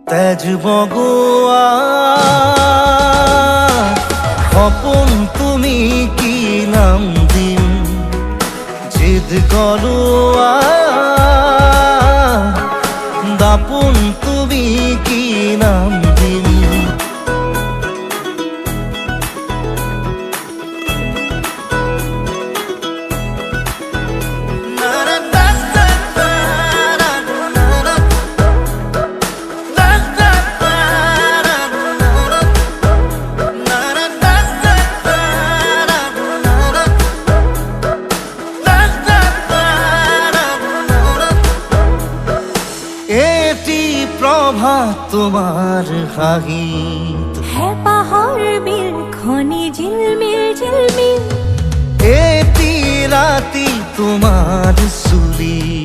তেজ বগোয়া সপোন তুমি কি নাম দিম জিদ গলোয়া দাপোন তুমি কি নাম দিম এটি প্রভাত তোমার হাহিত হ্যাঁ পাহাড় বিল খনি ঝিলমিল ঝিলমিল এটি রাতি তোমার সুলি